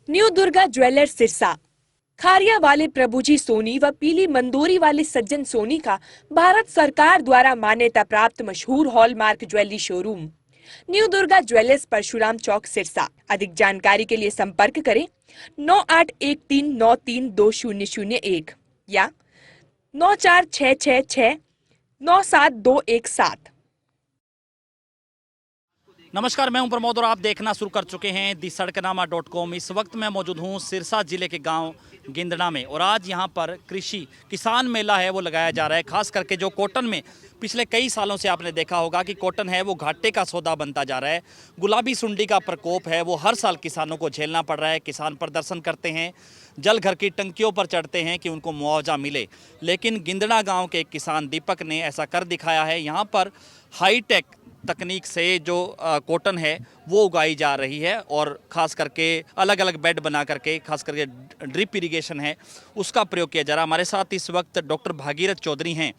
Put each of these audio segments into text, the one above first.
New Durga jewellers Sirsa. Khariya वाले प्रभुजी सोनी व पीली मंदोरी वाले सज्जन सोनी का भारत सरकार द्वारा मान्यता प्राप्त मशहूर hallmark jewellery showroom new Durga jewellers Parshuram chowk Sirsa. अधिक जानकारी के लिए संपर्क करें 9813932001 या 9466697217। नमस्कार, मैं हूं प्रमोद और आप देखना शुरू कर चुके हैं दी सड़कनामा.com। इस वक्त मैं मौजूद हूं सिरसा जिले के गांव गिंदड़ा में और आज यहां पर कृषि किसान मेला है वो लगाया जा रहा है। खास करके जो कॉटन में पिछले कई सालों से आपने देखा होगा कि कॉटन है वो घाटे का सौदा बनता जा रहा है। गुलाबी सुंडी का प्रकोप है वो हर साल किसानों को झेलना पड़ रहा है। किसान प्रदर्शन करते हैं, जल घर की टंकियों पर चढ़ते हैं कि उनको मुआवजा मिले, लेकिन गिंदड़ा गाँव के किसान दीपक ने ऐसा कर दिखाया है। यहाँ पर हाईटेक तकनीक से जो कॉटन है वो उगाई जा रही है और ख़ास करके अलग अलग बेड बना करके खास करके ड्रिप इरिगेशन है उसका प्रयोग किया जा रहा है। हमारे साथ इस वक्त डॉक्टर भागीरथ चौधरी हैं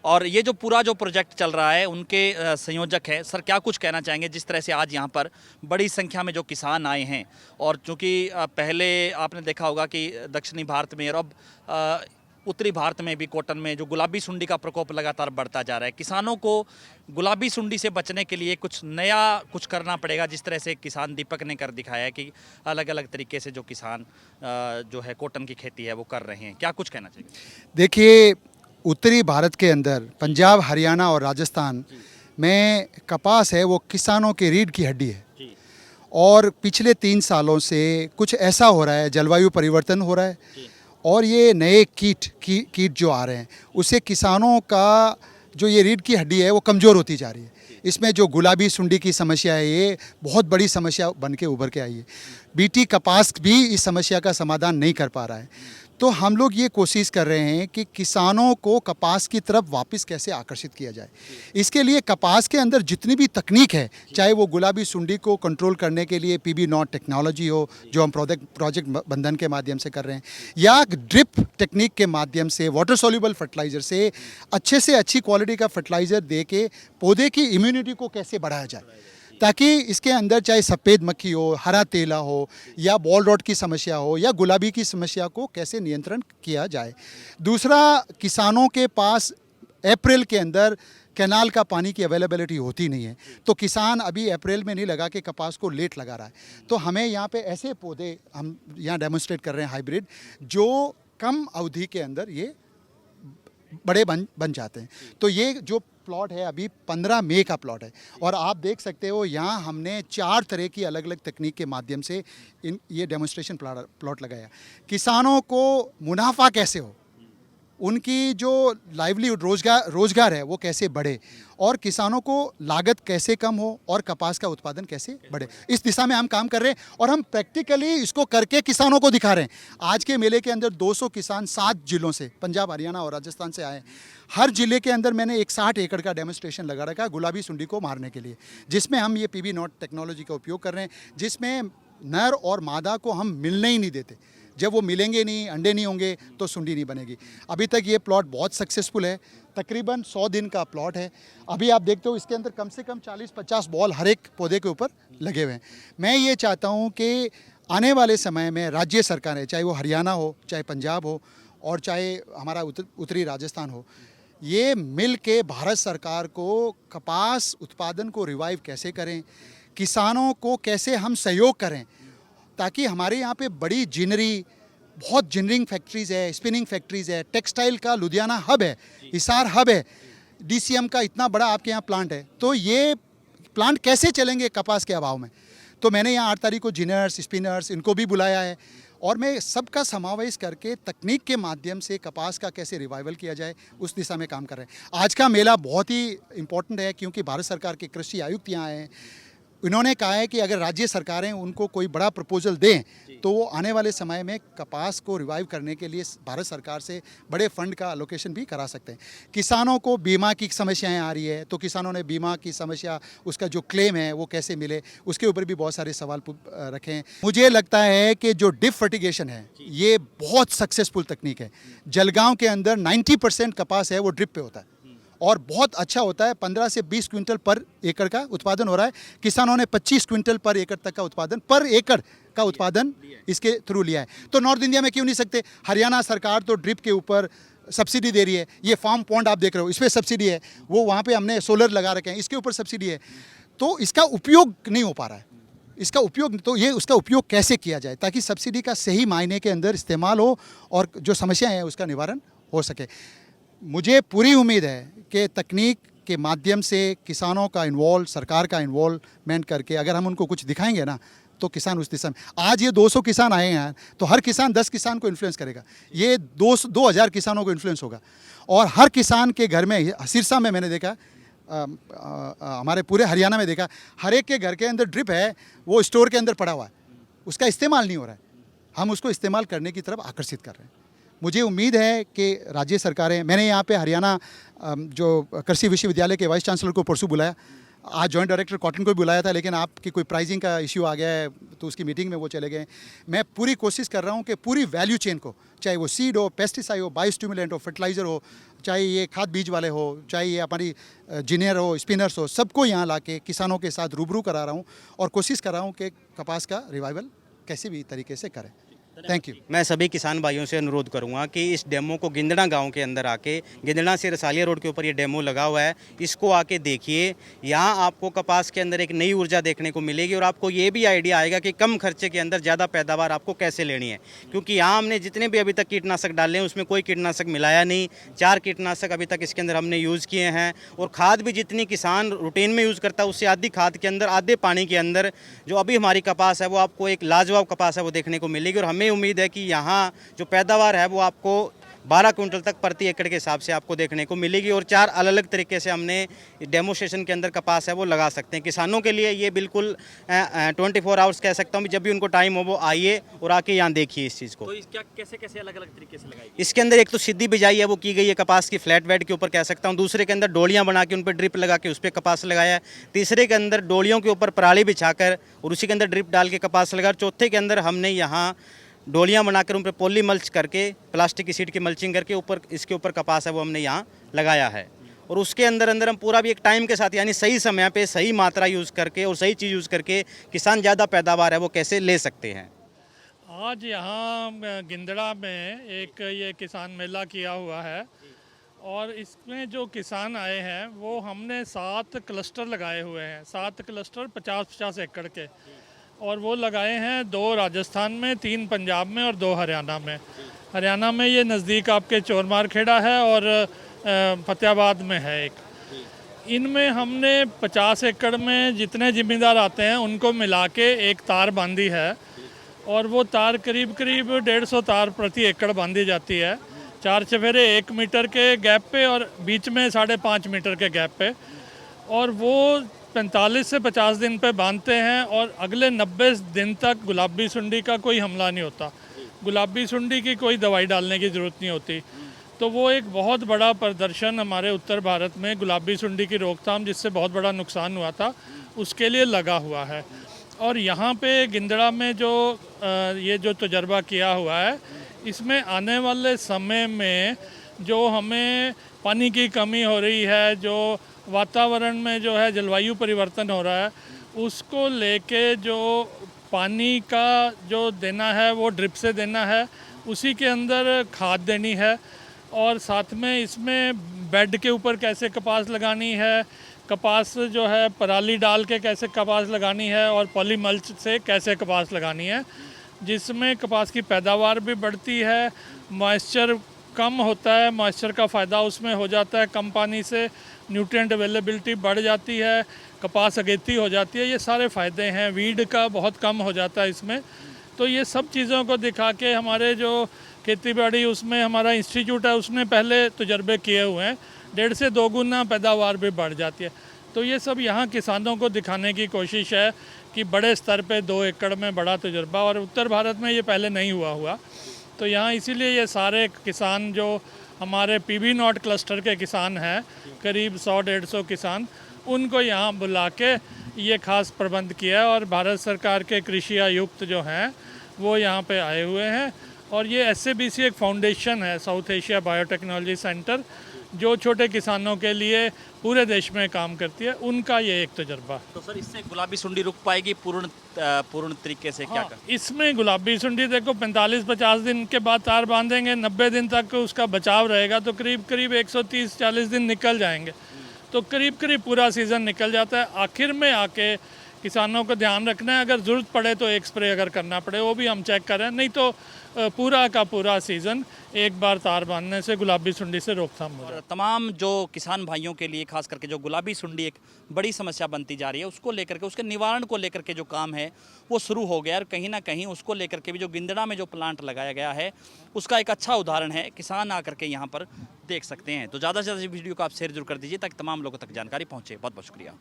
और ये जो पूरा जो प्रोजेक्ट चल रहा है उनके संयोजक है। सर, क्या कुछ कहना चाहेंगे जिस तरह से आज यहाँ पर बड़ी संख्या में जो किसान आए हैं? और चूँकि पहले आपने देखा होगा कि दक्षिणी भारत में और अब उत्तरी भारत में भी कॉटन में जो गुलाबी सुंडी का प्रकोप लगातार बढ़ता जा रहा है, किसानों को गुलाबी सुंडी से बचने के लिए कुछ नया कुछ करना पड़ेगा। जिस तरह से किसान दीपक ने कर दिखाया है कि अलग अलग तरीके से जो किसान जो है कॉटन की खेती है वो कर रहे हैं, क्या कुछ कहना चाहिए? देखिए, उत्तरी भारत के अंदर पंजाब, हरियाणा और राजस्थान में कपास है वो किसानों की रीढ़ की हड्डी है। और पिछले 3 सालों से कुछ ऐसा हो रहा है, जलवायु परिवर्तन हो रहा है और ये नए कीट जो आ रहे हैं उससे किसानों का जो ये रीढ़ की हड्डी है वो कमज़ोर होती जा रही है। इसमें जो गुलाबी सुंडी की समस्या है ये बहुत बड़ी समस्या बन के उभर के आई है। बीटी कपास भी इस समस्या का समाधान नहीं कर पा रहा है। तो हम लोग ये कोशिश कर रहे हैं कि किसानों को कपास की तरफ वापस कैसे आकर्षित किया जाए। इसके लिए कपास के अंदर जितनी भी तकनीक है, चाहे वो गुलाबी सुंडी को कंट्रोल करने के लिए PB नॉट टेक्नोलॉजी हो जो हम प्रोजेक्ट बंधन के माध्यम से कर रहे हैं, या ड्रिप टेक्निक के माध्यम से वाटर सॉल्युबल फर्टिलाइज़र से अच्छी क्वालिटी का फर्टिलाइज़र दे के पौधे की इम्यूनिटी को कैसे बढ़ाया जाए, ताकि इसके अंदर चाहे सफ़ेद मक्खी हो, हरा तेला हो या बॉल रॉट की समस्या हो या गुलाबी की समस्या को कैसे नियंत्रण किया जाए। दूसरा, किसानों के पास अप्रैल के अंदर कैनाल का पानी की अवेलेबिलिटी होती नहीं है, तो किसान अभी अप्रैल में नहीं लगा के कपास को लेट लगा रहा है। तो हमें यहाँ पे ऐसे पौधे हम यहाँ डेमोन्स्ट्रेट कर रहे हैं हाइब्रिड, जो कम अवधि के अंदर ये बड़े बन जाते हैं। तो ये जो प्लॉट है अभी 15 मई का प्लॉट है और आप देख सकते हो यहाँ हमने 4 तरह की अलग अलग तकनीक के माध्यम से ये डेमोन्स्ट्रेशन प्लॉट लगाया। किसानों को मुनाफा कैसे हो, उनकी जो लाइवलीहुड रोजगार है वो कैसे बढ़े और किसानों को लागत कैसे कम हो और कपास का उत्पादन कैसे बढ़े, इस दिशा में हम काम कर रहे हैं और हम प्रैक्टिकली इसको करके किसानों को दिखा रहे हैं। आज के मेले के अंदर 200 किसान 7 जिलों से, पंजाब, हरियाणा और राजस्थान से आए। हर जिले के अंदर मैंने एक 60 एकड़ का डेमोन्स्ट्रेशन लगा रखा है गुलाबी सुंडी को मारने के लिए, जिसमें हम ये PB नॉट टेक्नोलॉजी का उपयोग कर रहे हैं, जिसमें नर और मादा को हम मिलने ही नहीं देते। जब वो मिलेंगे नहीं, अंडे नहीं होंगे तो सुंडी नहीं बनेगी। अभी तक ये प्लॉट बहुत सक्सेसफुल है। तकरीबन 100 दिन का प्लॉट है। अभी आप देखते हो इसके अंदर कम से कम 40-50 बॉल हर एक पौधे के ऊपर लगे हुए हैं। मैं ये चाहता हूँ कि आने वाले समय में राज्य सरकारें, चाहे वो हरियाणा हो, चाहे पंजाब हो और चाहे हमारा उत्तरी राजस्थान हो, ये मिल के भारत सरकार को कपास उत्पादन को रिवाइव कैसे करें, किसानों को कैसे हम सहयोग करें, ताकि हमारे यहाँ पे बड़ी जिनरी, बहुत जिनरिंग फैक्ट्रीज़ है, स्पिनिंग फैक्ट्रीज़ है, टेक्सटाइल का लुधियाना हब है, हिसार हब है, DCM का इतना बड़ा आपके यहाँ प्लांट है। तो ये प्लांट कैसे चलेंगे कपास के अभाव में? तो मैंने यहाँ 8 तारीख को जिनर्स, स्पिनर्स इनको भी बुलाया है और मैं सबका समावेश करके तकनीक के माध्यम से कपास का कैसे रिवाइवल किया जाए उस दिशा में काम कर रहे हैं। आज का मेला बहुत ही इम्पोर्टेंट है क्योंकि भारत सरकार के कृषि आयुक्त यहाँ आए हैं। इन्होंने कहा है कि अगर राज्य सरकारें उनको कोई बड़ा प्रपोजल दें तो वो आने वाले समय में कपास को रिवाइव करने के लिए भारत सरकार से बड़े फंड का एलोकेशन भी करा सकते हैं। किसानों को बीमा की समस्याएं आ रही है, तो किसानों ने बीमा की समस्या, उसका जो क्लेम है वो कैसे मिले, उसके ऊपर भी बहुत सारे सवाल रखे हैं। मुझे लगता है कि जो ड्रिप फर्टिगेशन है ये बहुत सक्सेसफुल तकनीक है। जलगांव के अंदर 90% कपास है वो ड्रिप पे होता है और बहुत अच्छा होता है। 15 से 20 क्विंटल पर एकड़ का उत्पादन हो रहा है। किसानों ने 25 क्विंटल पर एकड़ तक का उत्पादन पर एकड़ का उत्पादन इसके थ्रू लिया है। तो नॉर्थ इंडिया में क्यों नहीं सकते? हरियाणा सरकार तो ड्रिप के ऊपर सब्सिडी दे रही है। ये फार्म पॉन्ड आप देख रहे हो, इस पर सब्सिडी है। वो वहाँ पे हमने सोलर लगा रखे हैं, इसके ऊपर सब्सिडी है। तो इसका उपयोग नहीं हो पा रहा है। इसका उपयोग, तो ये उसका उपयोग कैसे किया जाए ताकि सब्सिडी का सही मायने के अंदर इस्तेमाल हो और जो समस्याएं हैं उसका निवारण हो सके। मुझे पूरी उम्मीद है कि तकनीक के माध्यम से किसानों का इन्वॉल्व, सरकार का इन्वॉल्वमेंट करके अगर हम उनको कुछ दिखाएंगे ना, तो किसान उस दिशा में। आज ये 200 किसान आए हैं, तो हर किसान 10 किसान को इन्फ्लुएंस करेगा। ये 2000 किसानों को इन्फ्लुएंस होगा और हर किसान के घर में, सिरसा में मैंने देखा, हमारे पूरे हरियाणा में देखा, हर एक के घर के अंदर ड्रिप है, वो स्टोर के अंदर पड़ा हुआ है, उसका इस्तेमाल नहीं हो रहा है। हम उसको इस्तेमाल करने की तरफ आकर्षित कर रहे हैं। मुझे उम्मीद है कि राज्य सरकारें, मैंने यहाँ पे हरियाणा जो कृषि विश्वविद्यालय के वाइस चांसलर को परसों बुलाया, आज जॉइंट डायरेक्टर कॉटन को भी बुलाया था, लेकिन आपकी कोई प्राइसिंग का इश्यू आ गया है तो उसकी मीटिंग में वो चले गए। मैं पूरी कोशिश कर रहा हूँ कि पूरी वैल्यू चेन को, चाहे वो सीड हो, पेस्टिसाइड हो, बायोस्टिमुलेंट हो, फर्टिलाइज़र हो, चाहे ये खाद बीज वाले हो, चाहे ये हमारी जीनियर हो, स्पिनर्स हो, सबको यहाँ ला के किसानों के साथ रूबरू करा रहा हूँ और कोशिश कर रहा हूँ कि कपास का रिवाइवल कैसे भी तरीके से करें। Thank you. मैं सभी किसान भाइयों से अनुरोध करूंगा कि इस डेमो को गिंदड़ा गांव के अंदर आके, गिंदड़ा से रसालिया रोड के ऊपर ये डेमो लगा हुआ है, इसको आके देखिए। यहाँ आपको कपास के अंदर एक नई ऊर्जा देखने को मिलेगी और आपको ये भी आइडिया आएगा कि कम खर्चे के अंदर ज़्यादा पैदावार आपको कैसे लेनी है। क्योंकि यहाँ हमने जितने भी अभी तक कीटनाशक डाले हैं उसमें कोई कीटनाशक मिलाया नहीं। 4 कीटनाशक अभी तक इसके अंदर हमने यूज़ किए हैं और खाद भी जितनी किसान रूटीन में यूज़ करता है उससे आधी खाद के अंदर, आधे पानी के अंदर जो अभी हमारी कपास है वो आपको एक लाजवाब कपास है वो देखने को मिलेगी। और हमें उम्मीद है कि यहाँ जो पैदावार है वो आपको 12 क्विंटल तक प्रति एकड़ के हिसाब से आपको देखने को मिलेगी। और 4 अलग अलग तरीके से हमने डेमोस्ट्रेशन के अंदर कपास है वो लगा सकते हैं। किसानों के लिए ये बिल्कुल 24 आवर्स कह सकता हूँ, जब भी उनको टाइम हो वो आइए और आके यहाँ देखिए इस चीज़ को। तो क्या कैसे कैसे अलग अलग तरीके से लगाएगी? इसके अंदर एक तो सीधी बिजाई है वो की गई है कपास की फ्लैट बेड के ऊपर कह सकता हूँ। दूसरे के अंदर डोलियाँ बना के उन पर ड्रिप लगा के उस पर कपास लगाया है। तीसरे के अंदर डोलियों के ऊपर पराली बिछाकर और उसी के अंदर ड्रिप डाल के कपास लगा। चौथे के अंदर हमने यहाँ डोलियाँ बनाकर उन पर पॉली मल्च करके, प्लास्टिक की शीट की मल्चिंग करके ऊपर इसके ऊपर कपास है वो हमने यहाँ लगाया है। और उसके अंदर अंदर हम पूरा भी एक टाइम के साथ, यानी सही समय पे सही मात्रा यूज़ करके और सही चीज़ यूज़ करके किसान ज़्यादा पैदावार है वो कैसे ले सकते हैं। आज यहाँ गिंदड़ा में एक ये किसान मेला किया हुआ है और इसमें जो किसान आए हैं वो हमने 7 क्लस्टर लगाए हुए हैं। 7 क्लस्टर 50-50 एकड़ के, और वो लगाए हैं 2 राजस्थान में, 3 पंजाब में और 2 हरियाणा में। हरियाणा में ये नज़दीक आपके चोरमारखेड़ा है और फतेहाबाद में है एक। इनमें हमने 50 एकड़ में जितने ज़िम्मेदार आते हैं उनको मिला के एक तार बांधी है और वो तार करीब 150 तार प्रति एकड़ बांधी जाती है। 4 चफेरे 1 मीटर के गैप पे और बीच में 5.5 मीटर के गैप पे, और वो 45 से 50 दिन पे बांधते हैं और अगले 90 दिन तक गुलाबी सुंडी का कोई हमला नहीं होता। गुलाबी सुंडी की कोई दवाई डालने की ज़रूरत नहीं होती। तो वो एक बहुत बड़ा प्रदर्शन हमारे उत्तर भारत में गुलाबी सुंडी की रोकथाम, जिससे बहुत बड़ा नुकसान हुआ था, उसके लिए लगा हुआ है। और यहाँ पे गिंदड़ा में जो ये जो तजर्बा किया हुआ है, इसमें आने वाले समय में जो हमें पानी की कमी हो रही है, जो वातावरण में जो है जलवायु परिवर्तन हो रहा है, उसको लेके जो पानी का जो देना है वो ड्रिप से देना है, उसी के अंदर खाद देनी है, और साथ में इसमें बेड के ऊपर कैसे कपास लगानी है, कपास जो है पराली डाल के कैसे कपास लगानी है, और पॉली मल्च से कैसे कपास लगानी है, जिसमें कपास की पैदावार भी बढ़ती है, मॉइस्चर कम होता है, मॉइस्चर का फ़ायदा उसमें हो जाता है, कम पानी से न्यूट्रिएंट अवेलेबिलिटी बढ़ जाती है, कपास अगेती हो जाती है। ये सारे फ़ायदे हैं। वीड का बहुत कम हो जाता है इसमें। तो ये सब चीज़ों को दिखा के हमारे जो खेती बाड़ी उसमें हमारा इंस्टीट्यूट है उसने पहले तजर्बे किए हुए हैं, 1.5 से 2 गुना पैदावार भी बढ़ जाती है। तो ये सब यहाँ किसानों को दिखाने की कोशिश है कि बड़े स्तर पे 2 एकड़ में बड़ा तजर्बा, और उत्तर भारत में ये पहले नहीं हुआ। तो यहाँ इसीलिए ये सारे किसान जो हमारे PB नॉट क्लस्टर के किसान हैं, करीब 100-150 किसान, उनको यहाँ बुला के ये खास प्रबंध किया है। और भारत सरकार के कृषि आयुक्त जो हैं वो यहाँ पे आए हुए हैं। और ये SABC एक फाउंडेशन है, साउथ एशिया बायोटेक्नोलॉजी सेंटर, जो छोटे किसानों के लिए पूरे देश में काम करती है, उनका ये एक तजर्बा है। तो सर इससे गुलाबी सुंडी रुक पाएगी पूर्ण तरीके से क्या हाँ, कर इसमें गुलाबी सुंडी देखो 45-50 दिन के बाद तार बांधेंगे, 90 दिन तक उसका बचाव रहेगा, तो करीब करीब 130-40 दिन निकल जाएंगे, तो करीब करीब पूरा सीज़न निकल जाता है। आखिर में आके किसानों को ध्यान रखना है, अगर ज़रूरत पड़े तो एक स्प्रे अगर करना पड़े वो भी हम चेक कर रहे हैं, नहीं तो पूरा का पूरा सीज़न एक बार तार बांधने से गुलाबी सुंडी से रोकथाम हो जाए। और तमाम जो किसान भाइयों के लिए खास करके जो गुलाबी सुंडी एक बड़ी समस्या बनती जा रही है, उसको लेकर के, उसके निवारण को लेकर के जो काम है वो शुरू हो गया, और कहीं ना कहीं उसको लेकर के भी जो गिंदड़ा में जो प्लांट लगाया गया है उसका एक अच्छा उदाहरण है। किसान आकर के यहाँ पर देख सकते हैं। तो ज़्यादा से ज़्यादा वीडियो को आप शेयर जरूर कर दीजिए ताकि तमाम लोगों तक जानकारी पहुँचे। बहुत बहुत शुक्रिया।